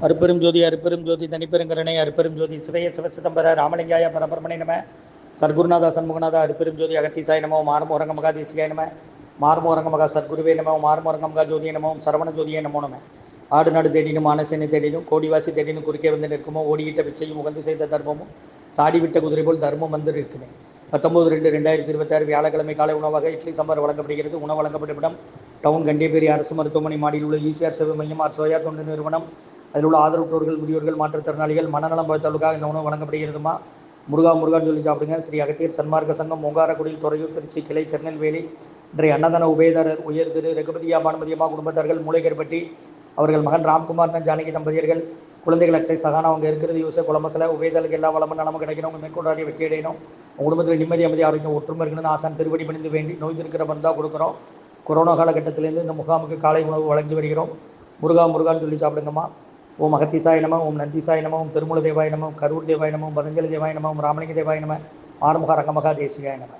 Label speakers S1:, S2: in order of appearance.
S1: அருப்பெரும் ஜோதி அருப்பெரும் ஜோதி தனிப்பெருங்கருணை அருப்பெரும் ஜோதி சிவய சிவசிதம்பர ராமலிங்காய பரபரமணை நம சர்க்குருநாத சண்முகநாத அருப்பெரும் அகத்தீசாய நமோ மார்மோரங்க மகா தேசிகாய நம மார்மோரங்க மகா சர்க்குருவே நமோ மார்மோரங்க மகா ஜோதிய நமோ சரவண ஜோதியை நமோ நம ஆடு நாடு தேடினும் ஆனசேனை தேடினும் கோடிவாசி தேடினும் குறுக்கே வந்து நிற்குமோ ஓடியிட்ட பிச்சையும் உகந்து செய்த தர்மமும் சாடிவிட்ட குதிரை போல் தர்மம் வந்து இருக்குமே 19/2/2026 வியாழக்கிழமை காலை உணவாக இட்லி சாம்பார் வழங்கப்படுகிறது. உணவு வழங்கப்படும் இடம் டவுன் கண்டியப்பேரி அரசு மருத்துவமனை மாடியில் உள்ள ஈசிஆர் சேவை மையம் சோயா தொண்டு நிறுவனம். அதில் உள்ள ஆதரவுற்றோர்கள் முதியோர்கள் மாற்றுத்திறனாளிகள் மனநலம் பாதித்தவர்களுக்காக இந்த உணவு வழங்கப்படுகிறதுமா. முருகான்னு சொல்லி சாப்பிடுங்க. ஸ்ரீ அகத்தியர் சன்மார்க்க சங்கம் ஓங்காரக்குடியில் துறையூர் திருச்சி கிளை திருநெல்வேலி. இன்றைய அன்னதான உபயதாரர் உயர் திரு ரகுபதியா பானுமதியம்மா குடும்பத்தார்கள் மூளைகர்பட்டி. அவர்கள் மகன் ராம்குமார் ஜானகி தம்பதியர்கள். குழந்தைகள் அக்ஷய் சகானா அவங்க இருக்கிறது யூச குளமசல உபயதாளுக்கு எல்லா வளமும் நலமும் கிடைக்கணும். மேற்கொண்டாடி வெற்றி அடையணும். உங்கள் குடும்பத்தில் நிம்மதி அமைதி ஆரோக்கியம் ஒற்றுமை இருக்கணும்னு ஆசான் திருவடி பணிந்து வேண்டி நோய் இருக்கிற மருந்தாக கொடுக்குறோம். கொரோனா காலகட்டத்திலேருந்து இந்த முகாமுக்கு காலை உணவு வழங்கி வருகிறோம். முருகான்னு சொல்லி சாப்பிடுங்கம்மா. ஓம் அகத்தீசாய நம, ஓம் நந்தீசாய நம, ஓம் திருமூல தேவாய நம, கரூர் தேவாய நம, பதஞ்சலி தேவாய நம, ராமலிங்க தேவாய நம, ஆறுமுக ரங்கமகா தேசிகாய நம.